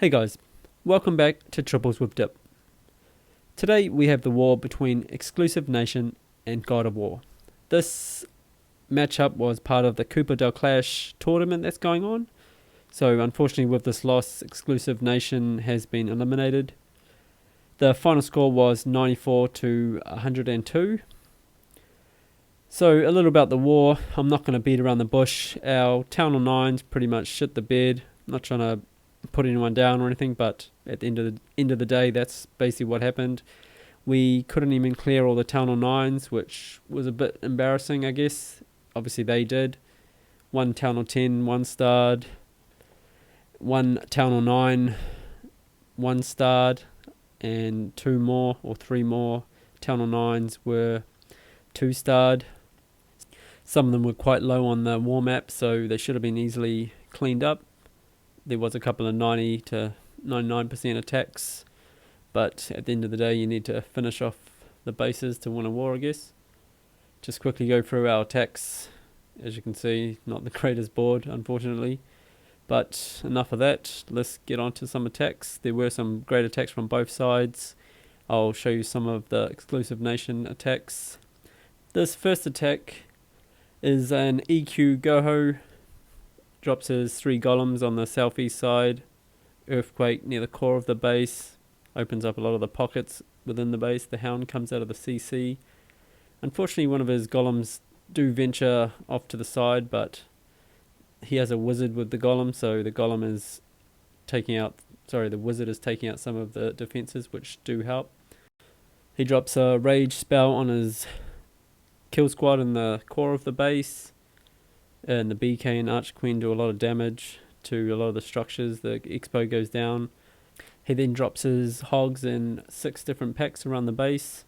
Hey guys, welcome back to Triples with Dip. Today we have the war between Exclusive Nation and God of War. This matchup was part of the Copa Del Clash tournament that's going on. So unfortunately with this loss, Exclusive Nation has been eliminated. The final score was 94 to 102. So a little about the war. I'm not going to beat around the bush. Our Town of Nines pretty much shit the bed. I'm not trying to put anyone down or anything, but at the end of the day, that's basically what happened. We couldn't even clear all the Town of Nines, which was a bit embarrassing, I guess. Obviously they did. One Town of 10, 1-starred. One Town of 9, 1-starred. And 2 more or 3 more Town of 9s were 2-starred. Some of them were quite low on the war map, so they should have been easily cleaned up. There was a couple of 90 to 99% attacks, but at the end of the day you need to finish off the bases to win a war, I guess. Just quickly go through our attacks. As you can see, not the greatest board, unfortunately. But enough of that, let's get on to some attacks. There were some great attacks from both sides. I'll show you some of the Exclusive Nation attacks. This first attack is an EQ Goho. Drops his 3 golems on the southeast side. Earthquake near the core of the base. Opens up a lot of the pockets within the base. The Hound comes out of the CC. Unfortunately, one of his golems do venture off to the side, but he has a wizard with the golem, so the golem is the wizard is taking out some of the defenses, which do help. He drops a rage spell on his kill squad in the core of the base. And the BK and Archqueen do a lot of damage to a lot of the structures. The Expo goes down. He then drops his hogs in 6 different packs around the base.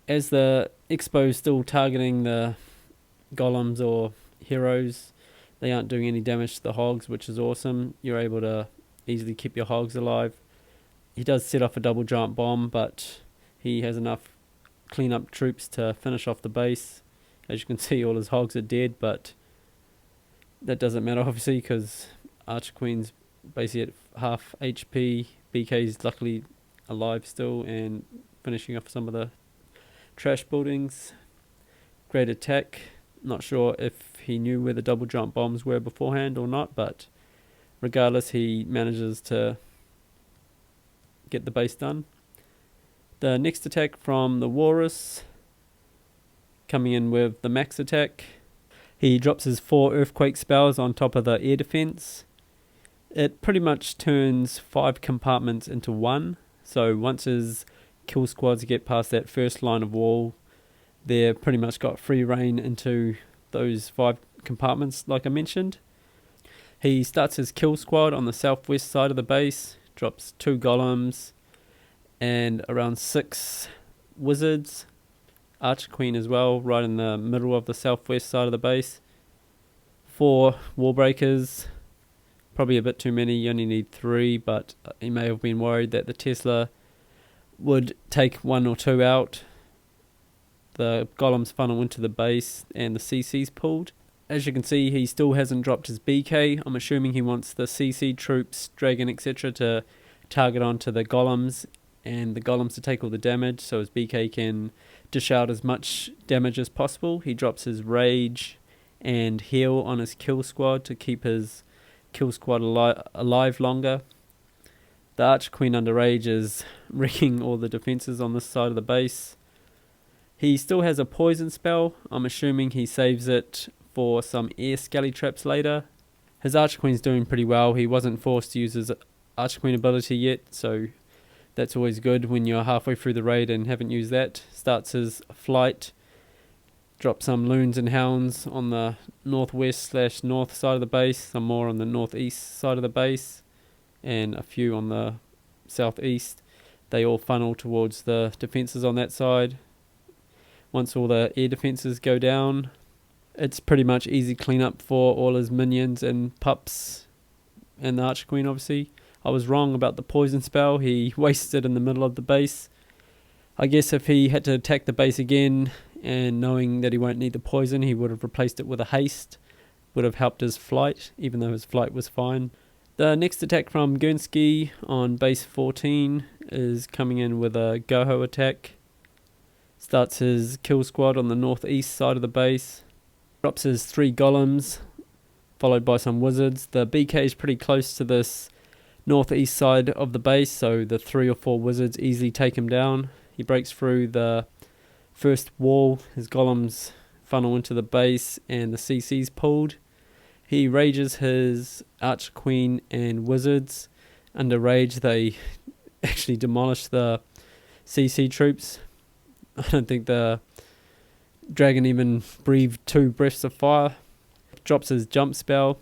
As the Expo is still targeting the golems or heroes, they aren't doing any damage to the hogs, which is awesome. You're able to easily keep your hogs alive. He does set off a double giant bomb, but he has enough cleanup troops to finish off the base. As you can see, all his hogs are dead, but that doesn't matter obviously because Archqueen's basically at half HP. BK's luckily alive still and finishing off some of the trash buildings. Great attack. Not sure if he knew where the double jump bombs were beforehand or not, but regardless, he manages to get the base done. The next attack from the Walrus, coming in with the max attack. He drops his 4 earthquake spells on top of the air defense. It pretty much turns 5 compartments into 1. So once his kill squads get past that first line of wall, they're pretty much got free reign into those 5 compartments like I mentioned. He starts his kill squad on the southwest side of the base, drops 2 golems and around 6 wizards. Archqueen as well, right in the middle of the southwest side of the base. 4 wall breakers, probably a bit too many. You only need 3, but he may have been worried that the Tesla would take 1 or 2 out. The golems funnel into the base and the CC's pulled. As you can see, he still hasn't dropped his BK. I'm assuming he wants the CC troops, dragon, etc. to target onto the golems and the golems to take all the damage so his BK can dish out as much damage as possible. He drops his rage and heal on his kill squad to keep his kill squad alive longer. The Archqueen under rage is wrecking all the defenses on this side of the base. He still has a poison spell. I'm assuming he saves it for some air skelly traps later. His Archqueen's doing pretty well. He wasn't forced to use his Archqueen ability yet, so that's always good when you're halfway through the raid and haven't used that. Starts his flight. Drops some loons and hounds on the northwest/north side of the base. Some more on the northeast side of the base. And a few on the southeast. They all funnel towards the defences on that side. Once all the air defences go down, it's pretty much easy cleanup for all his minions and pups and the Archqueen obviously. I was wrong about the poison spell. He wasted in the middle of the base. I guess if he had to attack the base again and knowing that he won't need the poison, he would have replaced it with a haste. Would have helped his flight, even though his flight was fine. The next attack from Guernsey on base 14 is coming in with a Goho attack. Starts his kill squad on the northeast side of the base. Drops his 3 golems, followed by some wizards. The BK is pretty close to this northeast side of the base, so the 3 or 4 wizards easily take him down. He breaks through the first wall, his golems funnel into the base, and the CC's pulled. He rages his Archer Queen and wizards. Under rage, they actually demolish the CC troops. I don't think the dragon even breathed 2 breaths of fire. Drops his jump spell.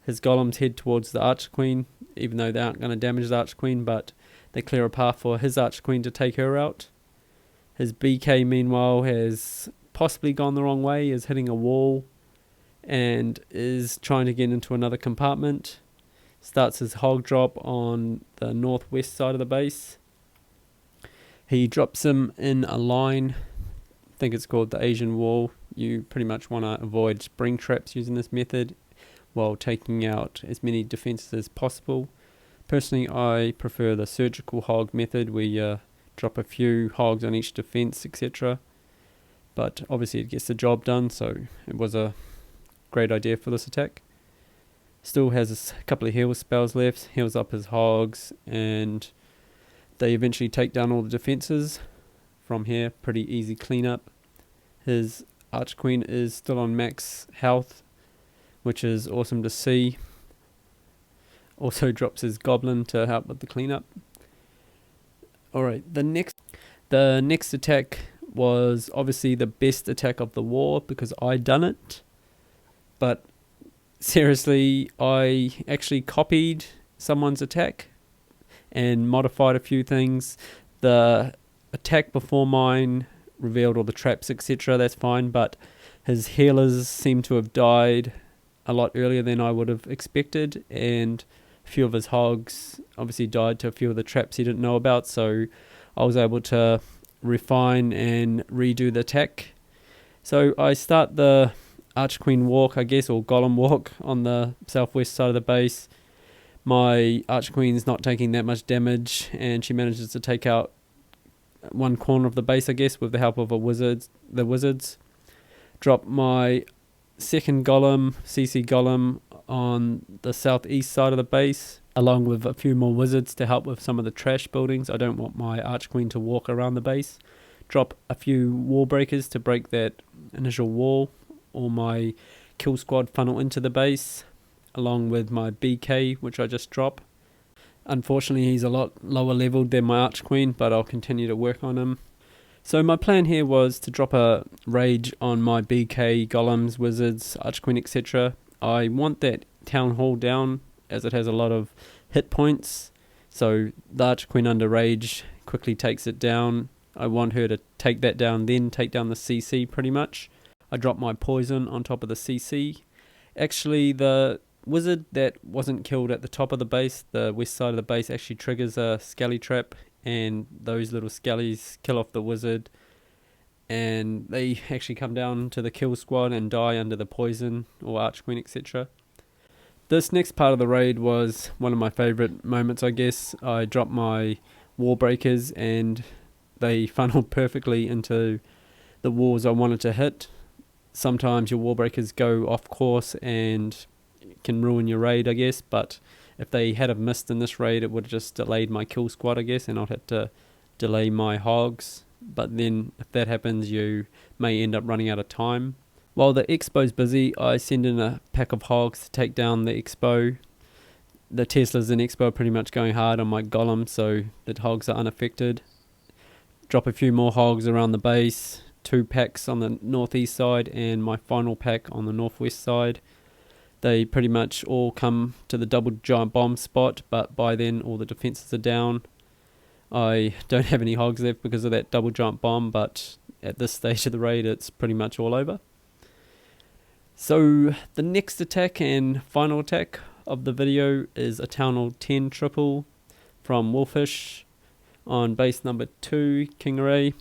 His golems head towards the Archer Queen, even though they aren't going to damage the Archer Queen, but they clear a path for his Archer Queen to take her out. His BK, meanwhile, has possibly gone the wrong way, is hitting a wall, and is trying to get into another compartment. Starts his hog drop on the northwest side of the base. He drops him in a line. I think it's called the Asian wall. You pretty much want to avoid spring traps using this method while taking out as many defenses as possible. Personally, I prefer the surgical hog method where you drop a few hogs on each defense, etc. But obviously it gets the job done, so it was a great idea for this attack. Still has a couple of heal spells left, heals up his hogs, and they eventually take down all the defenses. From here, pretty easy cleanup. His Archer Queen is still on max health, which is awesome to see. Also drops his goblin to help with the cleanup. Alright, the next attack was obviously the best attack of the war because I done it. But seriously, I actually copied someone's attack and modified a few things. The attack before mine revealed all the traps, etc. That's fine, but his healers seem to have died a lot earlier than I would have expected, and a few of his hogs obviously died to a few of the traps he didn't know about, so I was able to refine and redo the attack. So I start the Archer Queen walk, I guess, or Golem walk on the southwest side of the base. My Archer Queen's not taking that much damage, and she manages to take out one corner of the base, I guess, with the help of the wizards. Drop my second golem, CC golem, on the southeast side of the base, along with a few more wizards to help with some of the trash buildings. I don't want my Archer Queen to walk around the base. Drop a few wall breakers to break that initial wall, or my kill squad funnel into the base, along with my BK, which I just drop. Unfortunately, he's a lot lower leveled than my Archer Queen, but I'll continue to work on him. So my plan here was to drop a rage on my BK, golems, wizards, Archer Queen, etc. I want that town hall down as it has a lot of hit points. So the Archer Queen under rage quickly takes it down. I want her to take that down, then take down the CC pretty much. I drop my poison on top of the CC. Actually, the wizard that wasn't killed at the top of the base, the west side of the base, actually triggers a skelly trap, and those little skellies kill off the wizard, and they actually come down to the kill squad and die under the poison or Archer Queen, etc. This next part of the raid was one of my favourite moments, I guess. I dropped my wall breakers and they funneled perfectly into the walls I wanted to hit. Sometimes your wall breakers go off course and can ruin your raid, I guess, but if they had have missed in this raid, it would have just delayed my kill squad, I guess, and I'd have to delay my hogs. But then if that happens, you may end up running out of time. While the expo's busy, I send in a pack of hogs to take down the expo. The Teslas in expo are pretty much going hard on my golem, so the hogs are unaffected. Drop a few more hogs around the base, 2 packs on the northeast side and my final pack on the northwest side. They pretty much all come to the double giant bomb spot, but by then all the defenses are down. I don't have any hogs left because of that double giant bomb, but at this stage of the raid it's pretty much all over. So the next attack and final attack of the video is a Town Hall 10 triple from Wolfish on base number 2, Kingaray.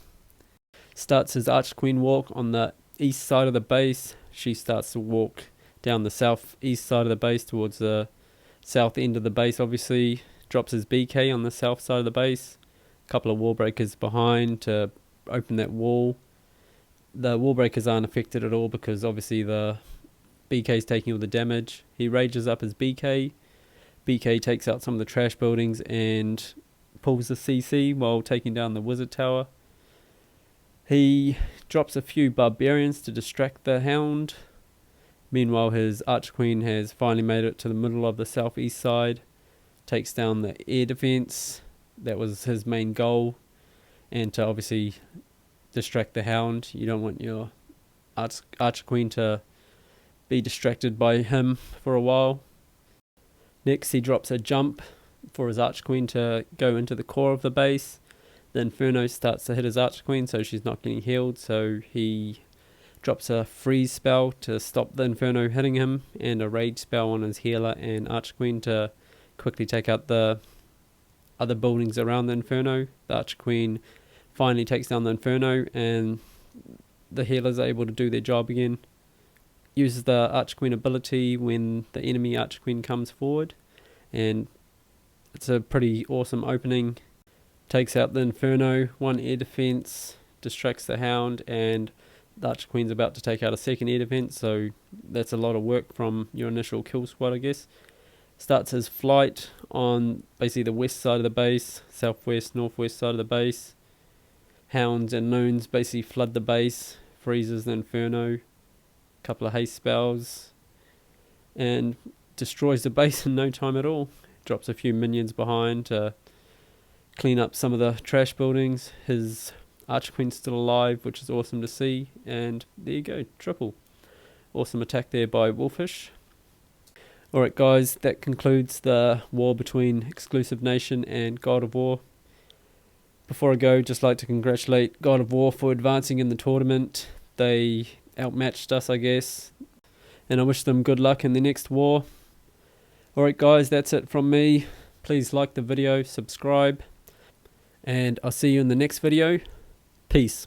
Starts his Archer Queen walk on the east side of the base. She starts to walk down the southeast side of the base towards the south end of the base, obviously. Drops his BK on the south side of the base. A couple of wall breakers behind to open that wall. The wall breakers aren't affected at all because obviously the BK is taking all the damage. He rages up his BK. BK takes out some of the trash buildings and pulls the CC while taking down the wizard tower. He drops a few barbarians to distract the hound. Meanwhile, his Archqueen has finally made it to the middle of the southeast side. Takes down the air defense. That was his main goal. And to obviously distract the hound. You don't want your Archqueen to be distracted by him for a while. Next, he drops a jump for his Archqueen to go into the core of the base. The Inferno starts to hit his Archqueen, so she's not getting healed, so he drops a freeze spell to stop the Inferno hitting him, and a rage spell on his healer and Archqueen to quickly take out the other buildings around the Inferno. The Archqueen finally takes down the Inferno, and the healers are able to do their job again. Uses the Archqueen ability when the enemy Archqueen comes forward, and it's a pretty awesome opening. Takes out the Inferno, one air defense, distracts the hound, and the Archqueen's about to take out a second air defense, so that's a lot of work from your initial kill squad, I guess. Starts his flight on basically the west side of the base, southwest, northwest side of the base. Hounds and loons basically flood the base, freezes the Inferno, couple of haste spells, and destroys the base in no time at all. Drops a few minions behind to clean up some of the trash buildings. His Archqueen's still alive, which is awesome to see, and there you go, triple. Awesome attack there by Wolfish. Alright guys, that concludes the war between Exclusive Nation and God of War. Before I go, just like to congratulate God of War for advancing in the tournament. They outmatched us, I guess, and I wish them good luck in the next war. Alright guys, that's it from me. Please like the video, subscribe, and I'll see you in the next video. Peace.